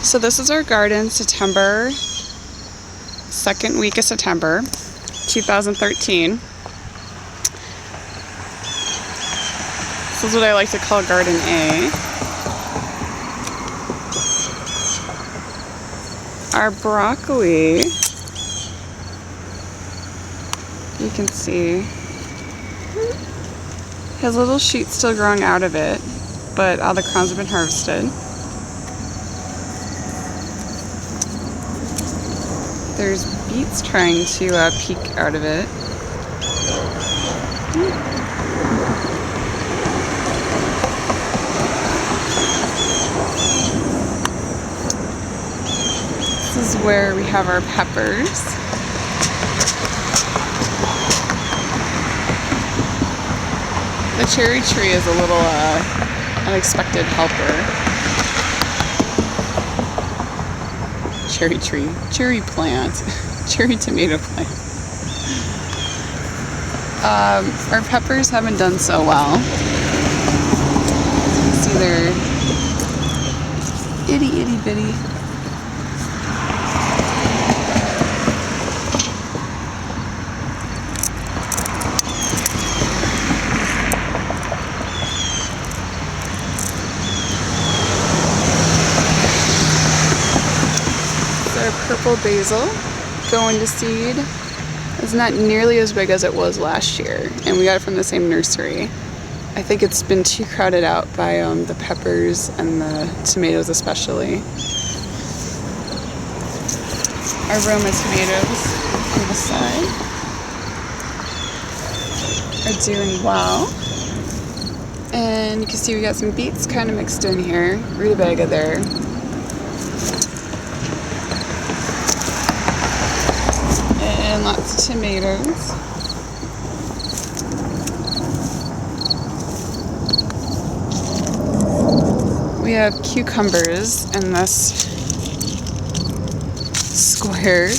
So this is our garden, September, second week of September, 2013. This is what I like to call Garden A. Our broccoli, you can see, has little shoots still growing out of it, but all the crowns have been harvested. There's beets trying to peek out of it. This is where we have our peppers. The cherry tree is a little unexpected helper. Cherry tree, cherry plant, cherry tomato plant. Our peppers haven't done so well. You can see they're itty bitty. Our purple basil going to seed. It's not nearly as big as it was last year, and we got it from the same nursery. I think it's been too crowded out by the peppers and the tomatoes especially. Our Roma tomatoes on the side are doing well. And you can see we got some beets kind of mixed in here, rutabaga there. And lots of tomatoes. We have cucumbers in this square.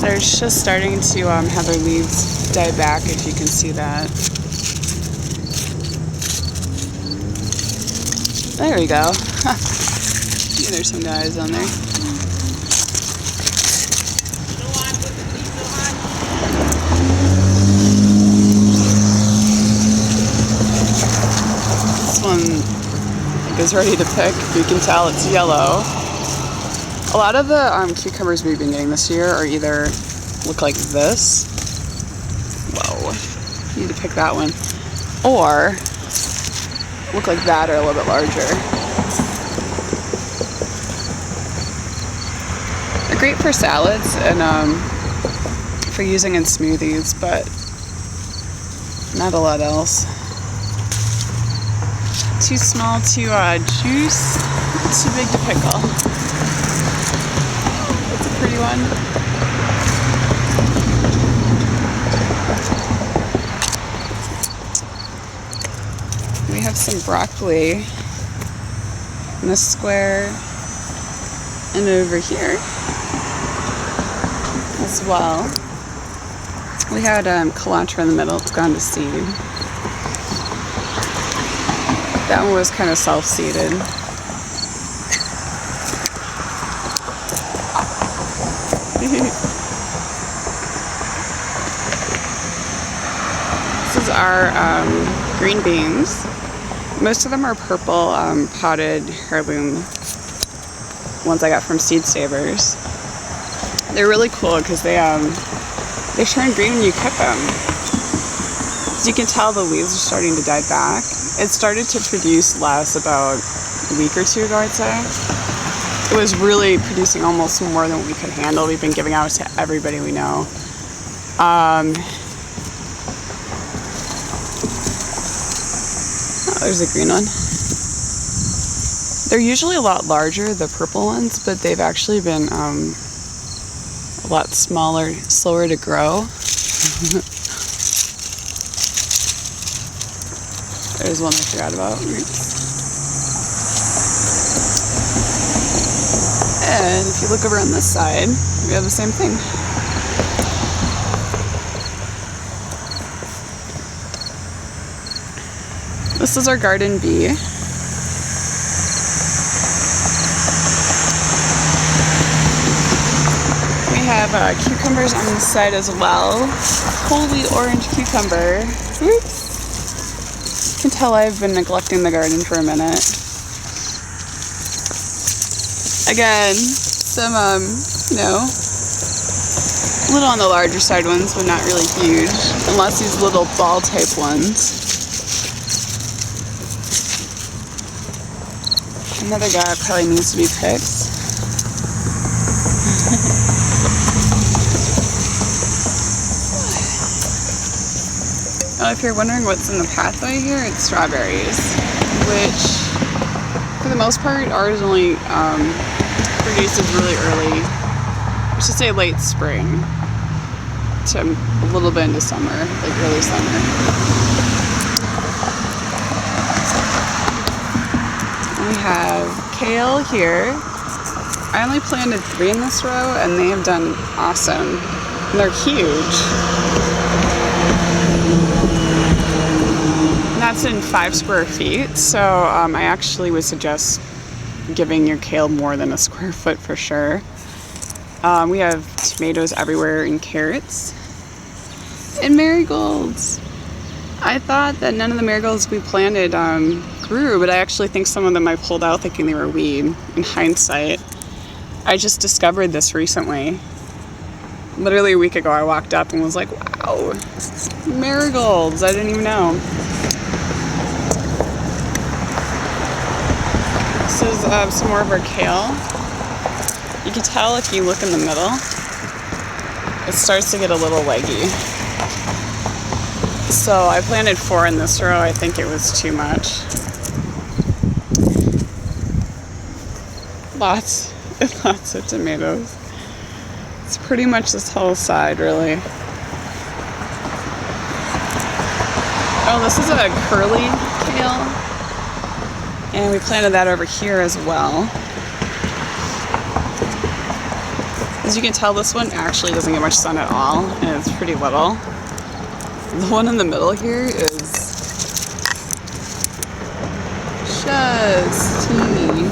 They're just starting to have their leaves die back, if you can see that. There we go. See, there's some guys on there. One I think is ready to pick. You can tell it's yellow. A lot of the cucumbers we've been getting this year are either look like this. Whoa, need to pick that one. Or look like that, or a little bit larger. They're great for salads and for using in smoothies, but not a lot else. Too small to juice, too big to pickle. It's a pretty one. We have some broccoli in this square and over here as well. We had cilantro in the middle, it's gone to seed. That one was kind of self-seeded. This is our green beans. Most of them are purple potted heirloom ones I got from Seed Savers. They're really cool because they turn green when you cook them. So you can tell the leaves are starting to die back. It started to produce less about a week or two ago, I'd say. It was really producing almost more than we could handle. We've been giving out to everybody we know. Oh, there's a green one. They're usually a lot larger, the purple ones, but they've actually been a lot smaller, slower to grow. There's one I forgot about. And if you look over on this side, we have the same thing. This is our garden bee. have cucumbers on the side as well. Holy orange cucumber. Oops. You can tell I've been neglecting the garden for a minute. Again, some, you know, a little on the larger side ones, but not really huge. Unless these little ball type ones. Another guy probably needs to be picked. Oh, if you're wondering what's in the pathway here, it's strawberries, which for the most part ours only produces really early, I should say late spring to a little bit into summer, like early summer. We have kale here. I only planted 3 in this row and they have done awesome. And they're huge. And that's in 5 square feet, so I actually would suggest giving your kale more than a square foot for sure. We have tomatoes everywhere and carrots. And marigolds. I thought that none of the marigolds we planted grew, but I actually think some of them I pulled out thinking they were weed. In hindsight, I just discovered this recently. Literally a week ago I walked up and was like, wow, marigolds, I didn't even know. This is some more of our kale. You can tell if you look in the middle, it starts to get a little leggy. So I planted 4 in this row. I think it was too much. Lots and lots of tomatoes. It's pretty much this whole side, really. Oh, this is a curly kale. And we planted that over here as well. As you can tell, this one actually doesn't get much sun at all, and it's pretty little. The one in the middle here is just teeny.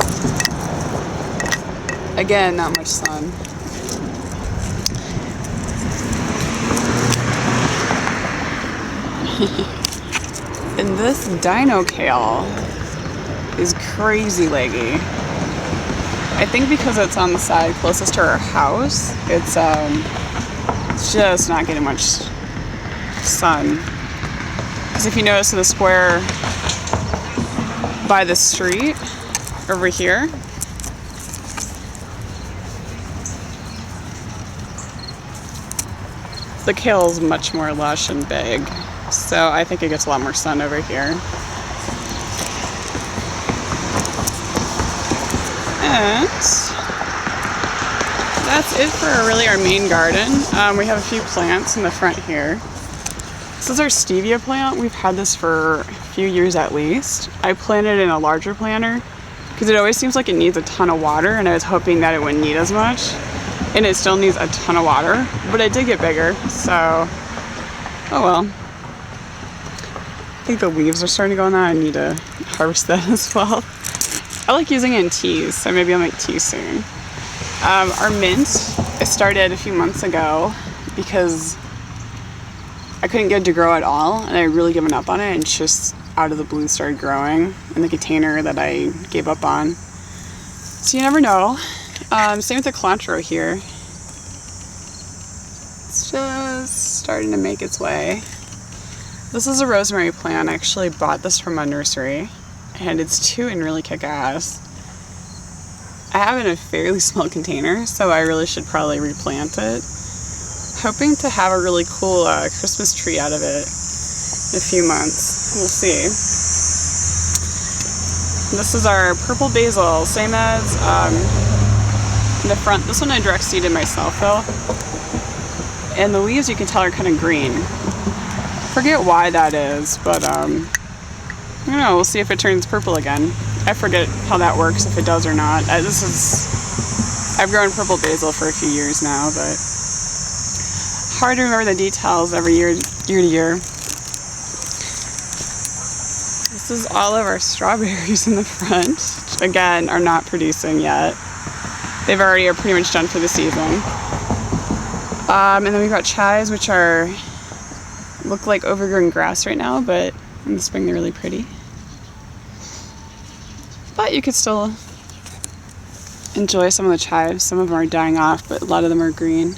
Again, not much sun. And this dino kale is crazy leggy. I think because it's on the side closest to our house, it's just not getting much sun. Because if you notice in the square by the street over here, the kale is much more lush and big. So I think it gets a lot more sun over here. And that's it for really our main garden. We have a few plants in the front here. This is our stevia plant. We've had this for a few years at least. I planted it in a larger planter because it always seems like it needs a ton of water, and I was hoping that it wouldn't need as much. And it still needs a ton of water, but it did get bigger, so oh well. I think the leaves are starting to go on that. I need to harvest that as well. I like using it in teas, so maybe I'll make tea soon. Our mint, I started a few months ago because I couldn't get it to grow at all, and I had really given up on it, and just out of the blue started growing in the container that I gave up on. So you never know. Same with the cilantro here. It's just starting to make its way. This is a rosemary plant. I actually bought this from a nursery, and it's doing really kick-ass. I have it in a fairly small container, so I really should probably replant it. Hoping to have a really cool Christmas tree out of it in a few months. We'll see. This is our purple basil, same as in the front. This one I direct seeded myself though. And the leaves, you can tell, are kind of green. Forget why that is, but I don't know, we'll see if it turns purple again. I forget how that works, if it does or not. I've grown purple basil for a few years now, but hard to remember the details every year to year. This is all of our strawberries in the front, which again are not producing yet. They've already are pretty much done for the season. And then we've got chives, which look like overgrown grass right now, but in the spring they're really pretty. But you could still enjoy some of the chives. Some of them are dying off, but a lot of them are green.